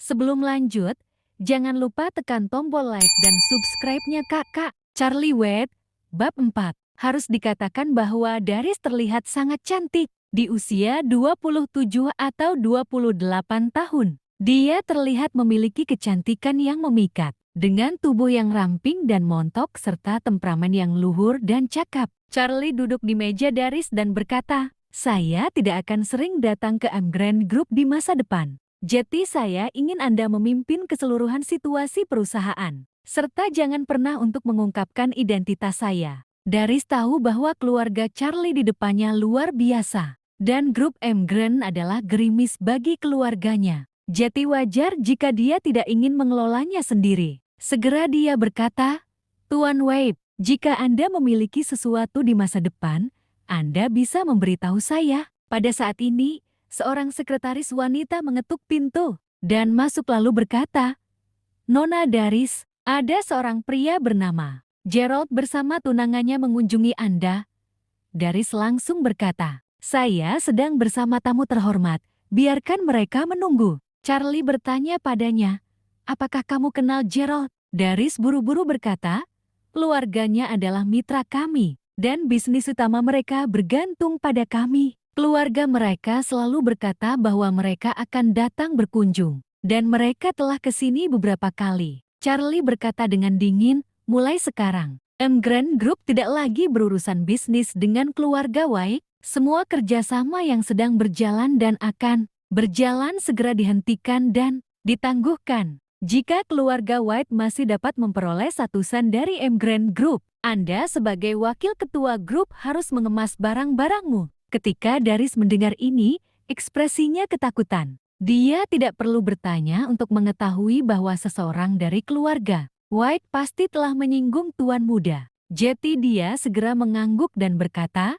Sebelum lanjut, jangan lupa tekan tombol like dan subscribe-nya kakak. Charlie White, Bab 4. Harus dikatakan bahwa Daris terlihat sangat cantik. Di usia 27 atau 28 tahun, dia terlihat memiliki kecantikan yang memikat. Dengan tubuh yang ramping dan montok serta temperamen yang luhur dan cakap. Charlie duduk di meja Daris dan berkata, "Saya tidak akan sering datang ke Emgrand Group di masa depan. Jadi saya ingin Anda memimpin keseluruhan situasi perusahaan. Serta jangan pernah untuk mengungkapkan identitas saya." Daris tahu bahwa keluarga Charlie di depannya luar biasa. Dan grup Emgrand adalah gerimis bagi keluarganya. Jadi wajar jika dia tidak ingin mengelolanya sendiri. Segera dia berkata, "Tuan Wade, jika Anda memiliki sesuatu di masa depan, Anda bisa memberitahu saya." Pada saat ini, seorang sekretaris wanita mengetuk pintu dan masuk lalu berkata, "Nona Daris, ada seorang pria bernama Gerald bersama tunangannya mengunjungi Anda." Daris langsung berkata, "Saya sedang bersama tamu terhormat, biarkan mereka menunggu." Charlie bertanya padanya, "Apakah kamu kenal Gerald?" Daris buru-buru berkata, "Keluarganya adalah mitra kami, dan bisnis utama mereka bergantung pada kami." Keluarga mereka selalu berkata bahwa mereka akan datang berkunjung, dan mereka telah ke sini beberapa kali. Charlie berkata dengan dingin, "Mulai sekarang, Emgrand Group tidak lagi berurusan bisnis dengan keluarga White. Semua kerjasama yang sedang berjalan dan akan berjalan segera dihentikan dan ditangguhkan. Jika keluarga White masih dapat memperoleh satusan dari Emgrand Group, Anda sebagai wakil ketua grup harus mengemas barang-barangmu." Ketika Daris mendengar ini, ekspresinya ketakutan. Dia tidak perlu bertanya untuk mengetahui bahwa seseorang dari keluarga White pasti telah menyinggung Tuan Muda. Jadi dia segera mengangguk dan berkata,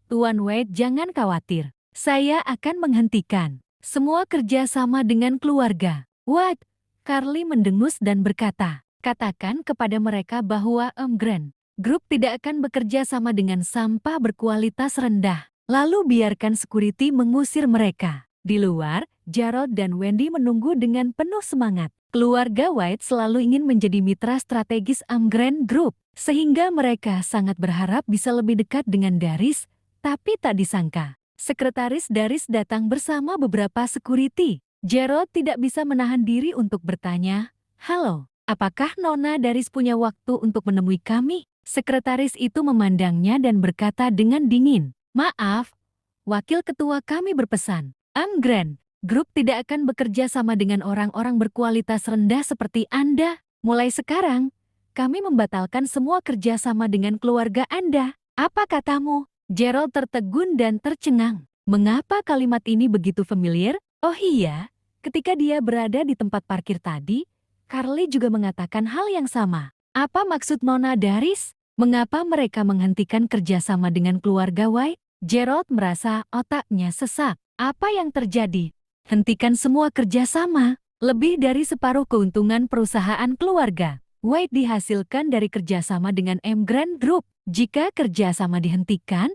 "Tuan White, jangan khawatir. Saya akan menghentikan semua kerjasama dengan keluarga White." Carly mendengus dan berkata, "Katakan kepada mereka bahwa Emgrand Group tidak akan bekerja sama dengan sampah berkualitas rendah. Lalu biarkan security mengusir mereka." Di luar, Gerald dan Wendy menunggu dengan penuh semangat. Keluarga White selalu ingin menjadi mitra strategis Emgrand Group, sehingga mereka sangat berharap bisa lebih dekat dengan Daris, tapi tak disangka. Sekretaris Daris datang bersama beberapa security. Gerald tidak bisa menahan diri untuk bertanya, "Halo, apakah Nona Daris punya waktu untuk menemui kami?" Sekretaris itu memandangnya dan berkata dengan dingin, "Maaf, wakil ketua kami berpesan. Emgrand Group tidak akan bekerja sama dengan orang-orang berkualitas rendah seperti Anda. Mulai sekarang, kami membatalkan semua kerjasama dengan keluarga Anda. Apa katamu?" Gerald tertegun dan tercengang. Mengapa kalimat ini begitu familiar? Oh iya, ketika dia berada di tempat parkir tadi, Carly juga mengatakan hal yang sama. Apa maksud Nona Daris? Mengapa mereka menghentikan kerjasama dengan keluarga White? Gerald merasa otaknya sesak. Apa yang terjadi? Hentikan semua kerjasama. Lebih dari separuh keuntungan perusahaan keluarga White dihasilkan dari kerjasama dengan Emgrand Group. Jika kerjasama dihentikan,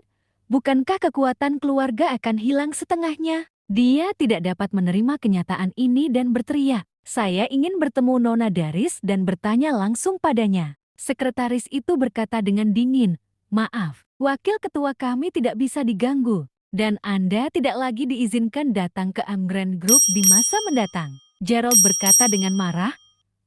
bukankah kekuatan keluarga akan hilang setengahnya? Dia tidak dapat menerima kenyataan ini dan berteriak, "Saya ingin bertemu Nona Daris dan bertanya langsung padanya." Sekretaris itu berkata dengan dingin, "Maaf, wakil ketua kami tidak bisa diganggu, dan Anda tidak lagi diizinkan datang ke Emgrand Group di masa mendatang." Gerald berkata dengan marah,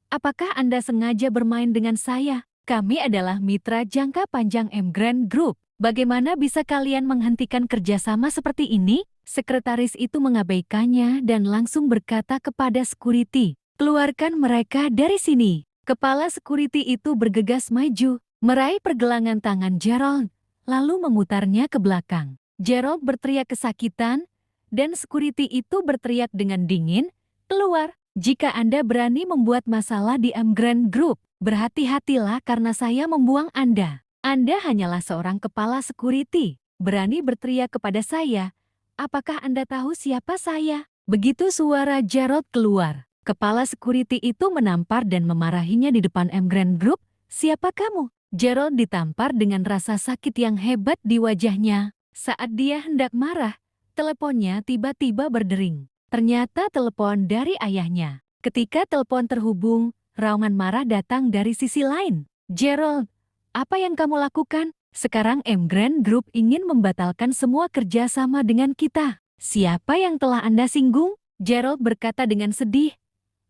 "Apakah Anda sengaja bermain dengan saya? Kami adalah mitra jangka panjang Emgrand Group. Bagaimana bisa kalian menghentikan kerjasama seperti ini?" Sekretaris itu mengabaikannya dan langsung berkata kepada security, "Keluarkan mereka dari sini." Kepala security itu bergegas maju, meraih pergelangan tangan Gerald, lalu memutarnya ke belakang. Gerald berteriak kesakitan, dan security itu berteriak dengan dingin, "Keluar! Jika Anda berani membuat masalah di Emgrand Group, berhati-hatilah karena saya membuang Anda. Anda hanyalah seorang kepala security, berani berteriak kepada saya. Apakah Anda tahu siapa saya?" Begitu suara Gerald keluar, kepala security itu menampar dan memarahinya di depan Emgrand Group. "Siapa kamu?" Gerald ditampar dengan rasa sakit yang hebat di wajahnya. Saat dia hendak marah, teleponnya tiba-tiba berdering. Ternyata telepon dari ayahnya. Ketika telepon terhubung, raungan marah datang dari sisi lain. Gerald, apa yang kamu lakukan? Sekarang Emgrand Group ingin membatalkan semua kerjasama dengan kita. Siapa yang telah Anda singgung? Gerald berkata dengan sedih.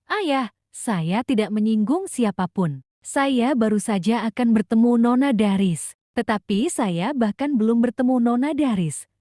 Ayah, saya tidak menyinggung siapapun. Saya baru saja akan bertemu Nona Daris. Tetapi saya bahkan belum bertemu Nona Daris.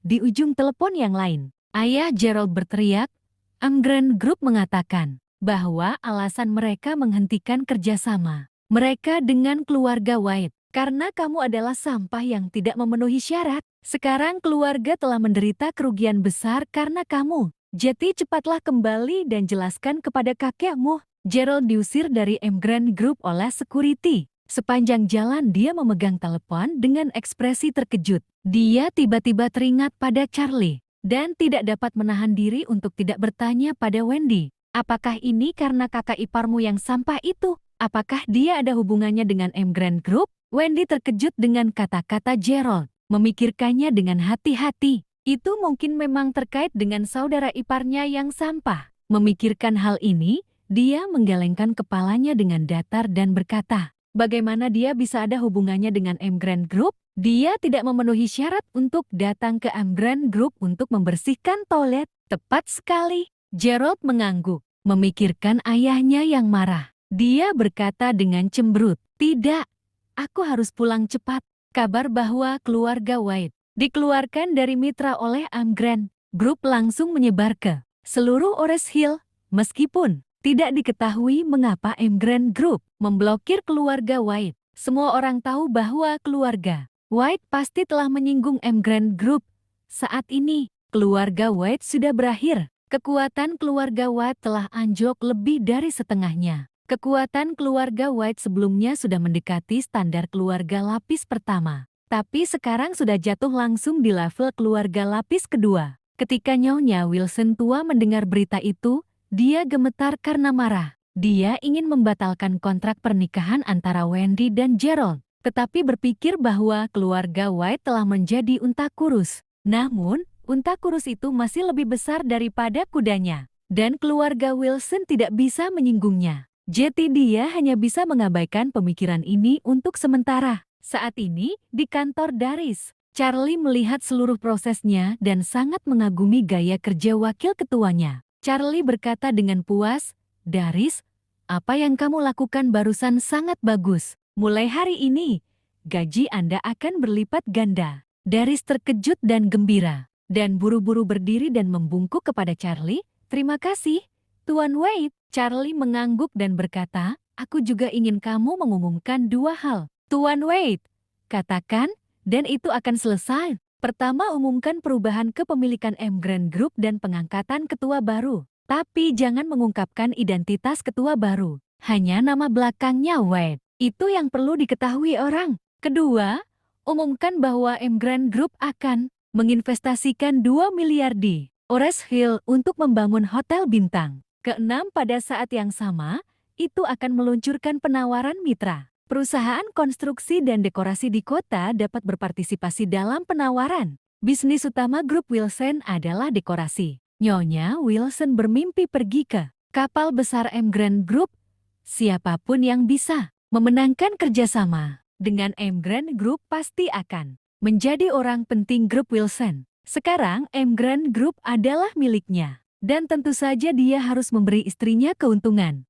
Di ujung telepon yang lain, ayah Gerald berteriak. Emgrand Group mengatakan bahwa alasan mereka menghentikan kerjasama mereka dengan keluarga White karena kamu adalah sampah yang tidak memenuhi syarat. Sekarang keluarga telah menderita kerugian besar karena kamu. Jadi cepatlah kembali dan jelaskan kepada kakekmu. Gerald diusir dari Emgrand Group oleh security. Sepanjang jalan dia memegang telepon dengan ekspresi terkejut. Dia tiba-tiba teringat pada Charlie dan tidak dapat menahan diri untuk tidak bertanya pada Wendy. Apakah ini karena kakak iparmu yang sampah itu? Apakah dia ada hubungannya dengan Emgrand Group? Wendy terkejut dengan kata-kata Gerald. Memikirkannya dengan hati-hati. Itu mungkin memang terkait dengan saudara iparnya yang sampah. Memikirkan hal ini, dia menggelengkan kepalanya dengan datar dan berkata, bagaimana dia bisa ada hubungannya dengan Emgrand Group? Dia tidak memenuhi syarat untuk datang ke Emgrand Group untuk membersihkan toilet. Tepat sekali. Gerald mengangguk, memikirkan ayahnya yang marah. Dia berkata dengan cemberut, tidak, aku harus pulang cepat. Kabar bahwa keluarga White dikeluarkan dari mitra oleh Emgrand Group langsung menyebar ke seluruh Ores Hill, meskipun tidak diketahui mengapa Emgrand Group memblokir keluarga White. Semua orang tahu bahwa keluarga White pasti telah menyinggung Emgrand Group. Saat ini, keluarga White sudah berakhir. Kekuatan keluarga White telah anjlok lebih dari setengahnya. Kekuatan keluarga White sebelumnya sudah mendekati standar keluarga lapis pertama. Tapi sekarang sudah jatuh langsung di level keluarga lapis kedua. Ketika Nyonya Wilson tua mendengar berita itu, dia gemetar karena marah. Dia ingin membatalkan kontrak pernikahan antara Wendy dan Gerald. Tetapi berpikir bahwa keluarga White telah menjadi unta kurus. Namun, unta kurus itu masih lebih besar daripada kudanya. Dan keluarga Wilson tidak bisa menyinggungnya. Jadi dia hanya bisa mengabaikan pemikiran ini untuk sementara. Saat ini, di kantor Daris, Charlie melihat seluruh prosesnya dan sangat mengagumi gaya kerja wakil ketuanya. Charlie berkata dengan puas, Daris, apa yang kamu lakukan barusan sangat bagus. Mulai hari ini, gaji Anda akan berlipat ganda. Daris terkejut dan gembira, dan buru-buru berdiri dan membungkuk kepada Charlie. Terima kasih, Tuan Wade. Charlie mengangguk dan berkata, aku juga ingin kamu mengumumkan dua hal. Tuan Wade, katakan, dan itu akan selesai. Pertama, umumkan perubahan kepemilikan Emgrand Group dan pengangkatan ketua baru. Tapi jangan mengungkapkan identitas ketua baru. Hanya nama belakangnya Wade. Itu yang perlu diketahui orang. Kedua, umumkan bahwa Emgrand Group akan menginvestasikan 2 miliar di Ores Hill untuk membangun hotel bintang. Keenam, pada saat yang sama, itu akan meluncurkan penawaran mitra. Perusahaan konstruksi dan dekorasi di kota dapat berpartisipasi dalam penawaran. Bisnis utama grup Wilson adalah dekorasi. Nyonya Wilson bermimpi pergi ke kapal besar Emgrand Group. Siapapun yang bisa memenangkan kerjasama dengan Emgrand Group pasti akan menjadi orang penting grup Wilson. Sekarang Emgrand Group adalah miliknya. Dan tentu saja dia harus memberi istrinya keuntungan.